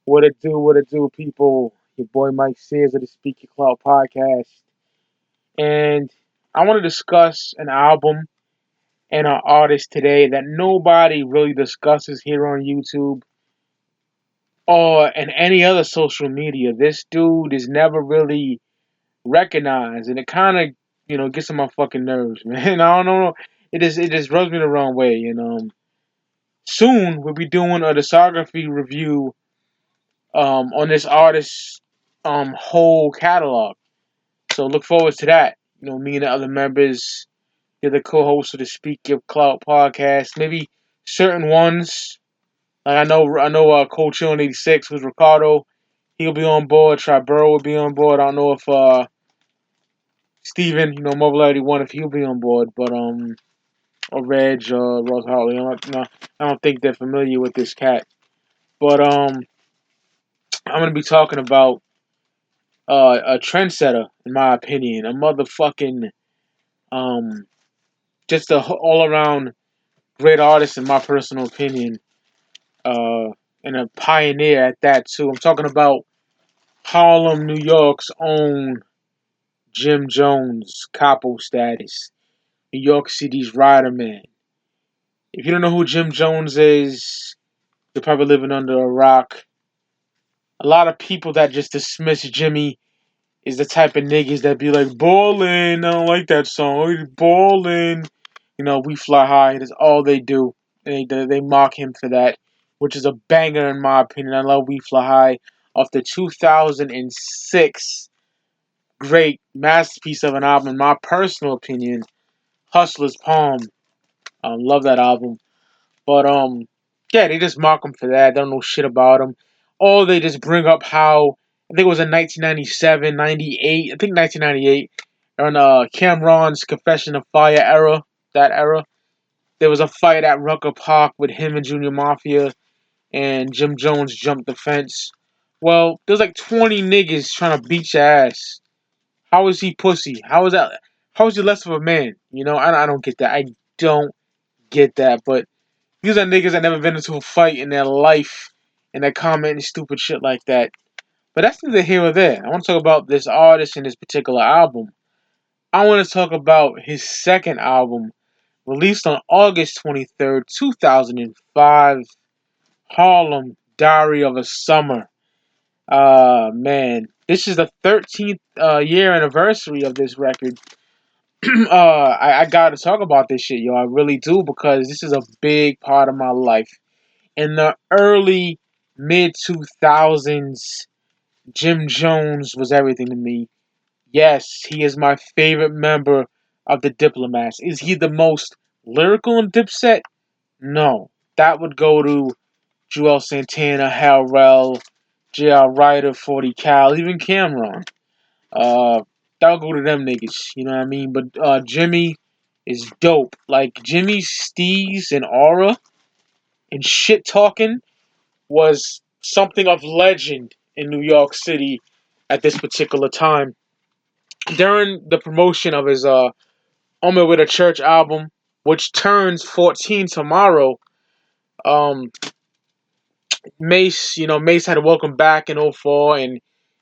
What it do, people? Your boy Mike Sears of the Speak Your Clout podcast. And I want to discuss an album and an artist today that nobody really discusses here on YouTube or in any other social media. This dude is never really recognized, and it kind of, gets on my fucking nerves, man. I don't know. It just rubs me the wrong way, Soon we'll be doing a discography review on this artist's whole catalog. So look forward to that. Me and the other members, you're the co-host of the Speak Your Clout podcast. Maybe certain ones, like I know Coach Chill 86 was Ricardo. He'll be on board. Triburo will be on board. I don't know if Steven, Mobile 81, if he'll be on board, but or Reg, Ross Harley. I don't think they're familiar with this cat. But I'm gonna be talking about a trendsetter, in my opinion, a motherfucking um, just a all around great artist, in my personal opinion, uh, and a pioneer at that too. I'm talking about Harlem, New York's own Jim Jones, capo status, New York City's Rider Man. If you don't know who Jim Jones is, you're probably living under a rock. A lot of people that just dismiss Jimmy is the type of niggas that be like, ballin', I don't like that song, he's ballin'. We fly high, that's all they do. And they mock him for that, which is a banger in my opinion. I love We Fly High off the 2006 great masterpiece of an album, in my personal opinion, Hustler's Palm. Love that album. But yeah, they just mock him for that. They don't know shit about him. Or they just bring up how I think it was in 1997, 98. I think 1998, on Cameron's Confession of Fire era. That era, there was a fight at Rucker Park with him and Junior Mafia, and Jim Jones jumped the fence. Well, there's like 20 niggas trying to beat your ass. How is he pussy? How is that? How is he less of a man? I don't get that. I don't get that. But these are niggas that never been into a fight in their life, and they're commenting stupid shit like that. But that's neither here or there. I want to talk about this artist and this particular album. I want to talk about his second album, released on August 23rd, 2005, Harlem, Diary of a Summer. Man, this is the 13th year anniversary of this record. I gotta talk about this shit, yo. I really do, because this is a big part of my life. In the early mid 2000s, Jim Jones was everything to me. Yes, he is my favorite member of the Diplomats. Is he the most lyrical in Dipset? No. That would go to Joel Santana, Hal Rell, J.R. Ryder, 40 Cal, even Cameron. Uh, that'll go to them niggas, you know what I mean? But Jimmy is dope. Like, Jimmy's steez and aura and shit talking was something of legend in New York City at this particular time. During the promotion of his On My Way to Church album, which turns 14 tomorrow, um, Mace had a welcome back in '04, and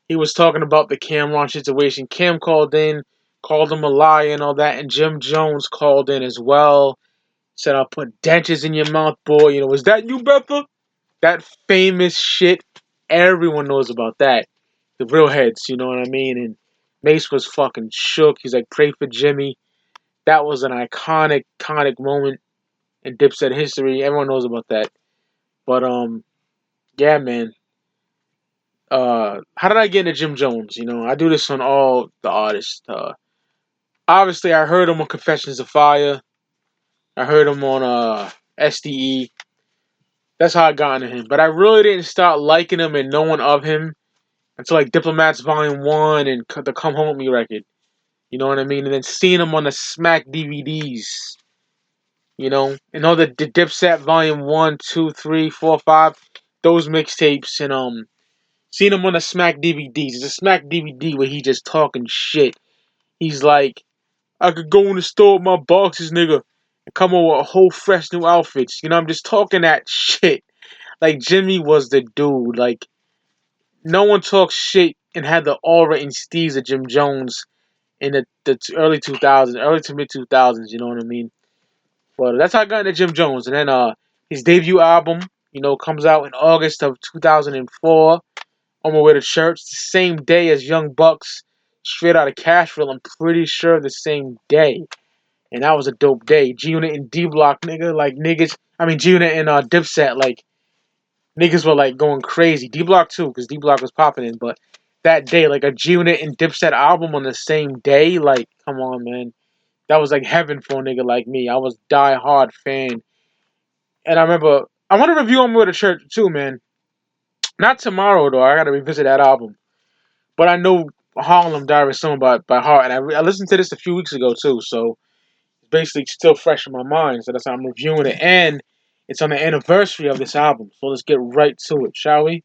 he was talking about the Cameron situation. Cam called in, called him a liar and all that, and Jim Jones called in as well. Said, I'll put dentures in your mouth, boy. Was that you, Betha? That famous shit. Everyone knows about that. The real heads, you know what I mean? And Mace was fucking shook. He's like, pray for Jimmy. That was an iconic moment in Dipset history. Everyone knows about that. But yeah, man. How did I get into Jim Jones? I do this on all the artists. Obviously, I heard him on Confessions of Fire. I heard him on SDE. That's how I got into him. But I really didn't start liking him and knowing of him until like Diplomats Volume 1 and the Come Home With Me record. You know what I mean? And then seeing him on the Smack DVDs. And all the Dipset Volume 1, 2, 3, 4, 5, those mixtapes, and seeing him on the Smack DVDs. It's a Smack DVD where he just talking shit. He's like, I could go in the store with my boxes, nigga, and come up with a whole fresh new outfits. I'm just talking that shit. Like, Jimmy was the dude. Like, no one talks shit and had the aura and steez of Jim Jones in the early 2000s, early to mid 2000s. You know what I mean? But that's how I got into Jim Jones. And then his debut album, comes out in August of 2004. On my way to church, the same day as Young Bucks, straight out of Cashville. I'm pretty sure the same day. And that was a dope day. G Unit and D Block, nigga, like niggas. I mean, G Unit and Dipset, like niggas were like going crazy. D Block too, because D Block was popping in. But that day, like a G Unit and Dipset album on the same day, like, come on, man. That was like heaven for a nigga like me. I was die hard fan. And I remember, I want to review On My Way to Church too, man. Not tomorrow, though. I got to revisit that album. But I know Harlem Diary Song by heart. And I listened to this a few weeks ago, too. So it's basically still fresh in my mind. So that's how I'm reviewing it. And it's on the anniversary of this album. So let's get right to it, shall we?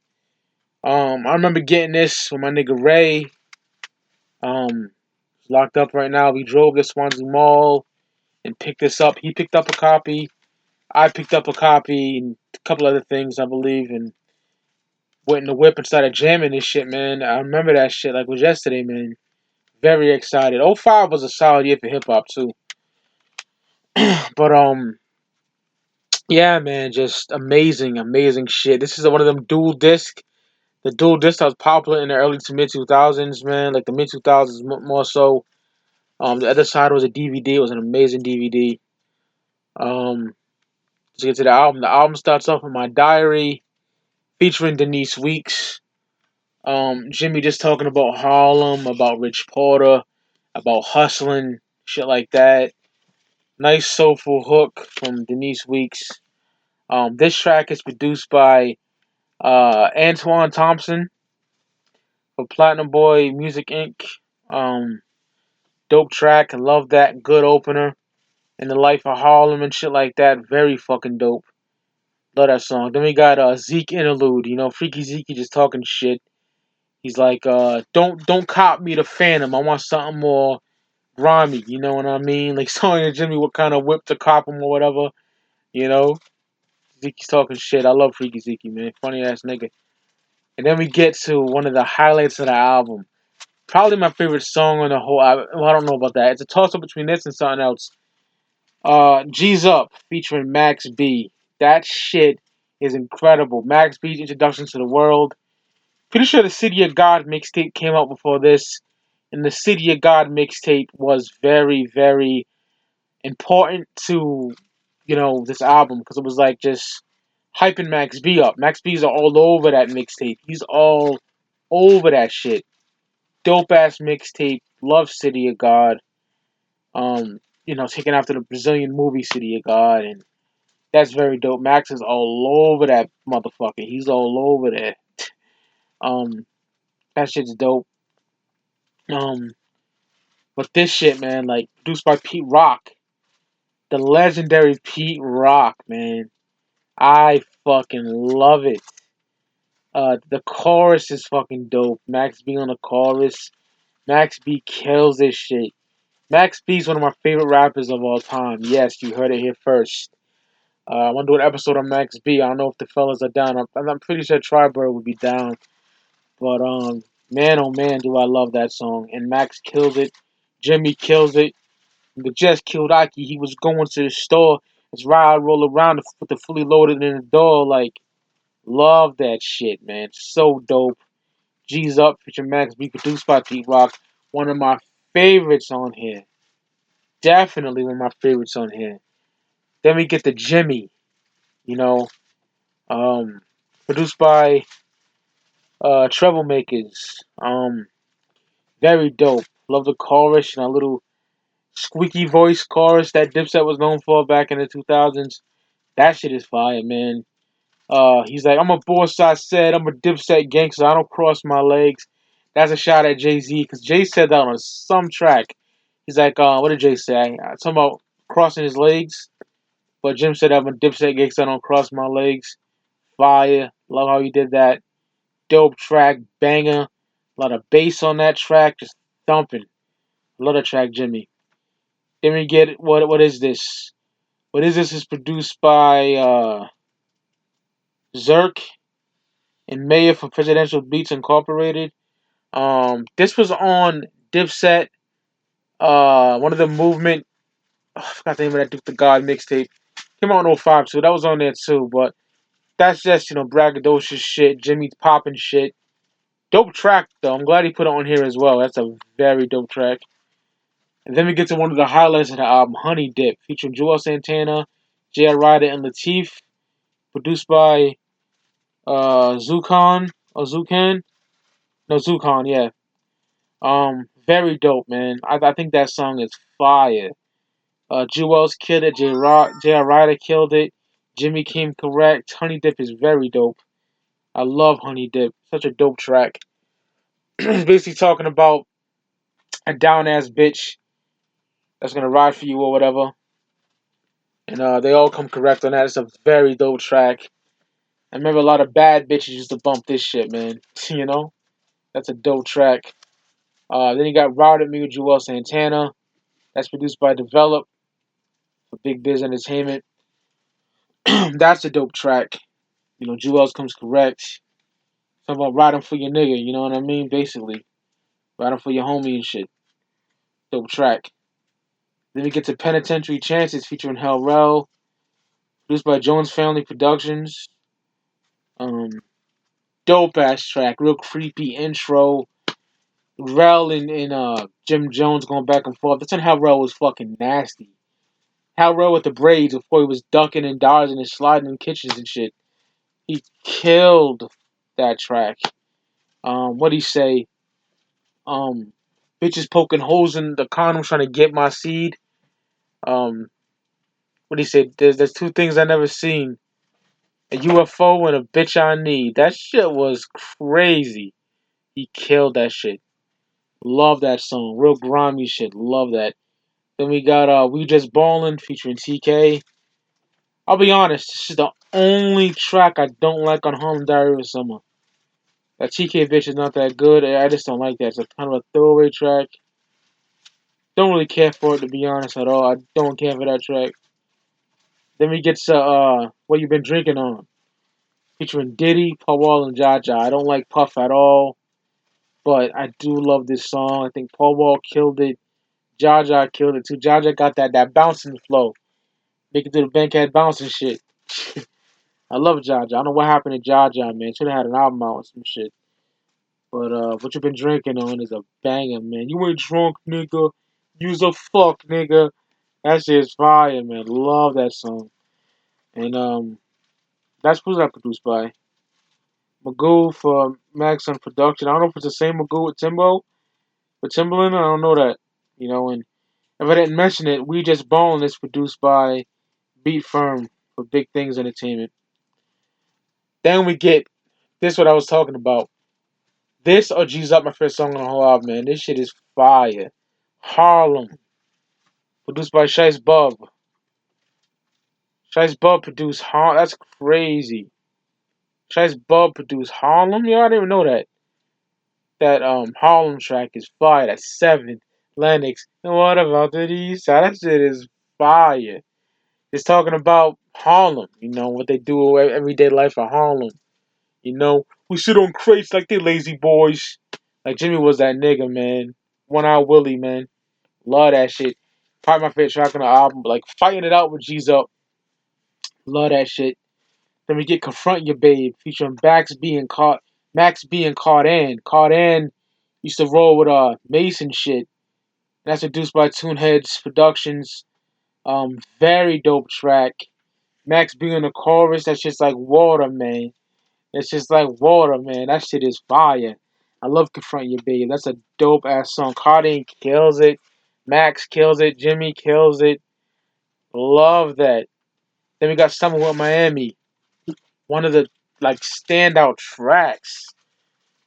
I remember getting this with my nigga Ray. He's locked up right now. We drove to Swansea Mall and picked this up. He picked up a copy. I picked up a copy and a couple other things, I believe, and went in the whip and started jamming this shit, man. I remember that shit like it was yesterday, man. Very excited. '05 was a solid year for hip hop too. But yeah, man, just amazing, amazing shit. This is one of them dual disc. The dual disc that was popular in the early to mid 2000s, man. Like the mid 2000s more so. The other side was a DVD. It was an amazing DVD. Let's get to the album. The album starts off with My Diary, featuring Denis Weeks. Jimmy just talking about Harlem, about Rich Porter, about hustling, shit like that. Nice soulful hook from Denis Weeks. This track is produced by Antoine Thompson for Platinum Boy Music Inc. Dope track. I love that. Good opener. In the Life of Harlem and shit like that. Very fucking dope. Love that song. Then we got Zeke Interlude. Freaky Zeke just talking shit. He's like, don't cop me the Phantom. I want something more grimy. You know what I mean? Like telling Jimmy what kind of whip to cop him or whatever. You know, Zeke's talking shit. I love Freaky Zeke, man. Funny ass nigga. And then we get to one of the highlights of the album. Probably my favorite song on the whole album. Well, I don't know about that. It's a toss up between this and something else. G's Up featuring Max B. That shit is incredible. Max B's introduction to the world. Pretty sure the City of God mixtape came out before this. And the City of God mixtape was very, very important to, this album. Because it was like just hyping Max B up. Max B's all over that mixtape. He's all over that shit. Dope ass mixtape. Love City of God. Taking after the Brazilian movie City of God. And that's very dope. Max is all over that motherfucker. He's all over that. That shit's dope. Um, but this shit, man, like produced by Pete Rock, the legendary Pete Rock, man. I fucking love it. The chorus is fucking dope. Max B on the chorus. Max B kills this shit. Max B's one of my favorite rappers of all time. Yes, you heard it here first. I want to do an episode on Max B. I don't know if the fellas are down. I'm pretty sure Tribird would be down. But man, oh man, do I love that song. And Max kills it. Jimmy kills it. The just killed Aki. He was going to the store. His ride roll around with the fully loaded in the door. Like, love that shit, man. So dope. G's Up, featuring Max B, produced by Pete Rock. One of my favorites on here. Definitely one of my favorites on here. Then we get the Jimmy, you know, um, produced by Troublemakers. Very dope. Love the chorus and a little squeaky voice chorus that Dipset was known for back in the 2000s. That shit is fire, man. He's like, I'm a boss, I said. I'm a Dipset gangster. I don't cross my legs. That's a shot at Jay-Z, because Jay said that on some track. He's like, what did Jay say? Talking about crossing his legs. But Jim said, I'm a Dipset gangster. I don't cross my legs. Fire. Love how he did that. Dope track. Banger. A lot of bass on that track. Just thumping. Love that track, Jimmy. Then we get, what is this? What is this? Is produced by Zerk. and mayor for Presidential Beats Incorporated. This was on Dipset, one of the movement. Oh, I forgot the name of that Duke the God mixtape. Came out in '05 too. That was on there too, but that's just, braggadocious shit, Jimmy popping shit. Dope track though. I'm glad he put it on here as well. That's a very dope track. And then we get to one of the highlights of the album, Honey Dip, featuring Joel Santana, J.I. Ryder, and Latif, produced by Zukan or Zukan. No, Zukan, yeah. Very dope, man. I think that song is fire. Jewels killed it. J.I. Ryder killed it. Jimmy came correct. Honey Dip is very dope. I love Honey Dip. Such a dope track. It's basically talking about a down ass bitch that's gonna ride for you or whatever. And they all come correct on that. It's a very dope track. I remember a lot of bad bitches used to bump this shit, man. you know? That's a dope track. Then you got Routed Me with Joel Santana. That's produced by Develop for Big Biz Entertainment. That's a dope track. Jewels comes correct. Talking about riding for your nigga, you know what I mean? Basically. Riding for your homie and shit. Dope track. Then we get to Penitentiary Chances featuring Hell Rell. Produced by Jones Family Productions. Um, Dope ass track. Real creepy intro. Rel and Jim Jones going back and forth. That's when Hell Rell was fucking nasty. Hell Rell with the braids before he was ducking and dodging and sliding in kitchens and shit. He killed that track. What'd he say? Bitches poking holes in the condom trying to get my seed. What he said? There's two things I never seen: a UFO and a bitch I need. That shit was crazy. He killed that shit. Love that song. Real grimy shit. Love that. Then we got We Just Ballin' featuring TK. I'll be honest, this is the only track I don't like on Harlem Diary of Summer. That TK bitch is not that good. I just don't like that. It's a kind of a throwaway track. Don't really care for it, to be honest, at all. I don't care for that track. Then we get to What You Been Drinking On, featuring Diddy, Paul Wall, and Jaja. I don't like Puff at all, but I do love this song. I think Paul Wall killed it. Jaja killed it too. Jaja got that bouncing flow. Make it to the Bankhead bouncing shit. I love Jaja. I don't know what happened to Jaja, man. Should have had an album out or some shit. But What You Been Drinking On is a banger, man. You ain't drunk, nigga. You's a fuck, nigga. That shit is fire, man. Love that song. And that's who's that produced by. Magoo for Max on production. I don't know if it's the same Magoo with Timbaland. I don't know that. And if I didn't mention it, We Just Ballin' is produced by Beat Firm for Big Things Entertainment. Then we get this what I was talking about. This or G's Up, my first song on the whole album, man. This shit is fire. Harlem, produced by Shice Bub. Shice Bub produced Harlem. That's crazy. Shice Bub produced Harlem? Yo, I didn't even know that. That Harlem track is fire. That's 7. Lennox. And what about the east side? That shit is fire. It's talking about Harlem, what they do everyday life in Harlem. We sit on crates like they lazy boys. Like Jimmy was that nigga, man. One Eye Willie, man. Love that shit. Probably my favorite track on the album. Like fighting it out with G's Up. Love that shit. Then we get Confront Your Babe, featuring Max being Cardan. Cardan used to roll with Mason shit. That's produced by Tuneheads Productions. Very dope track. Max being the chorus, that's just like water, man. It's just like water, man. That shit is fire. I love Confront Your Babe. That's a dope ass song. Cardan kills it. Max kills it. Jimmy kills it. Love that. Then we got Summer with Miami. One of the standout tracks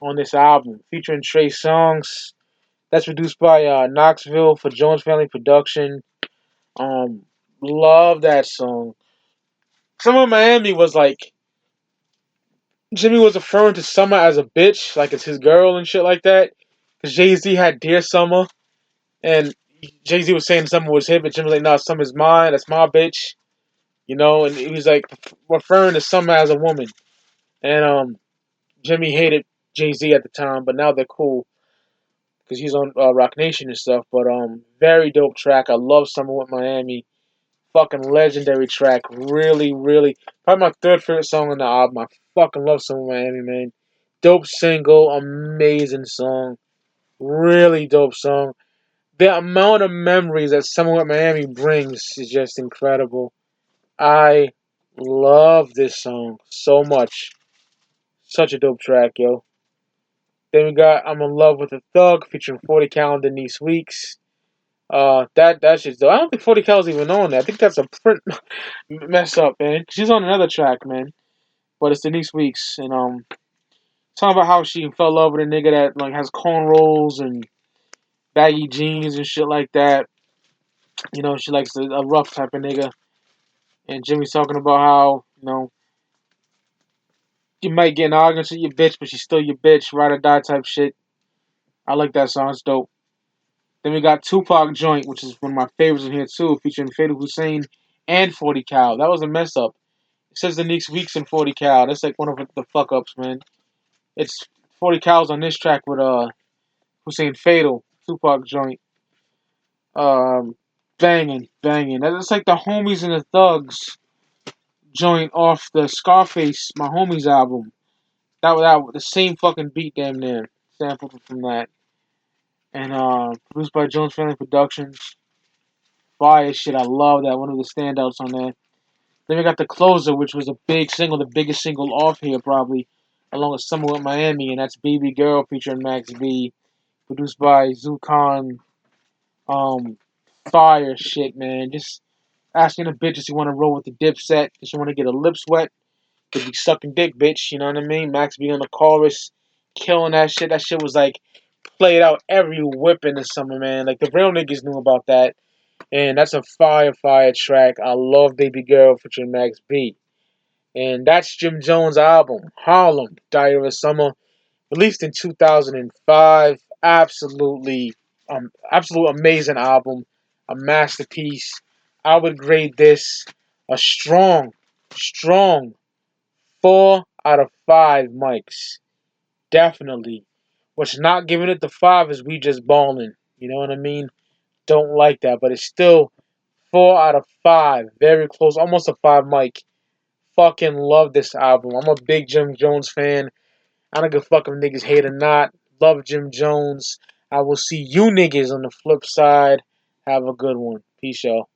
on this album, featuring Trey Songz. That's produced by Knoxville for Jones Family Production. Um, Love that song. Summer of Miami was like Jimmy was referring to Summer as a bitch, like it's his girl and shit like that. Cause Jay-Z had Dear Summer, and Jay-Z was saying Summer was his, but Jimmy was like, "No, Summer's mine. That's my bitch." And he was like referring to Summer as a woman, and Jimmy hated Jay-Z at the time, but now they're cool because he's on Rock Nation and stuff. But very dope track. I love Summer with Miami. Fucking legendary track. Really, really, probably my third favorite song on the album. I fucking love Summer with Miami, man. Dope single, amazing song. Really dope song. The amount of memories that Summer with Miami brings is just incredible. I love this song so much. Such a dope track, yo. Then we got I'm in Love with a Thug featuring 40 Cal and Denise Weeks. That shit's dope. I don't think 40 Cal's even on there. I think that's a print mess up, man. She's on another track, man. But it's Denise Weeks, and talking about how she fell in love with a nigga that like has cornrows and baggy jeans and shit like that. You know, she likes a rough type of nigga. And Jimmy's talking about how, you might get in an argument with your bitch, but she's still your bitch, ride or die type shit. I like that song, it's dope. Then we got Tupac Joint, which is one of my favorites in here too, featuring Fatal Hussein and 40 Cal. That was a mess up. It says the next weeks in 40 Cal. That's like one of the fuck ups, man. It's 40 Cal's on this track with Hussein Fatal, Tupac Joint. Um, banging. That's like the Homies and the Thugs joint off the Scarface, My Homies album. That the same fucking beat, damn near sampled from that, and produced by Jones Family Productions. Fire shit, I love that. One of the standouts on there. Then we got the closer, which was a big single, the biggest single off here probably, along with Summer with Miami, and that's Baby Girl featuring Max B, produced by Zucon. Um, Fire shit, man. Just asking a bitch if she want to roll with the Dipset, if she want to get her lips wet. Could be sucking dick, bitch. You know what I mean? Max B on the chorus, killing that shit. That shit was like played out every whip in the summer, man. Like the real niggas knew about that, and that's a fire track. I love Baby Girl featuring Max B, and that's Jim Jones' album Harlem, Diary of a Summer, released in 2005. Absolute amazing album, a masterpiece. I would grade this a strong 4 out of 5 mics. Definitely. What's not giving it the 5 is We Just Ballin'. You know what I mean? Don't like that, but it's still 4 out of 5. Very close, almost a 5 mic. Fucking love this album. I'm a big Jim Jones fan. I don't give a fuck if niggas hate or not. Love Jim Jones. I will see you niggas on the flip side. Have a good one. Peace, y'all.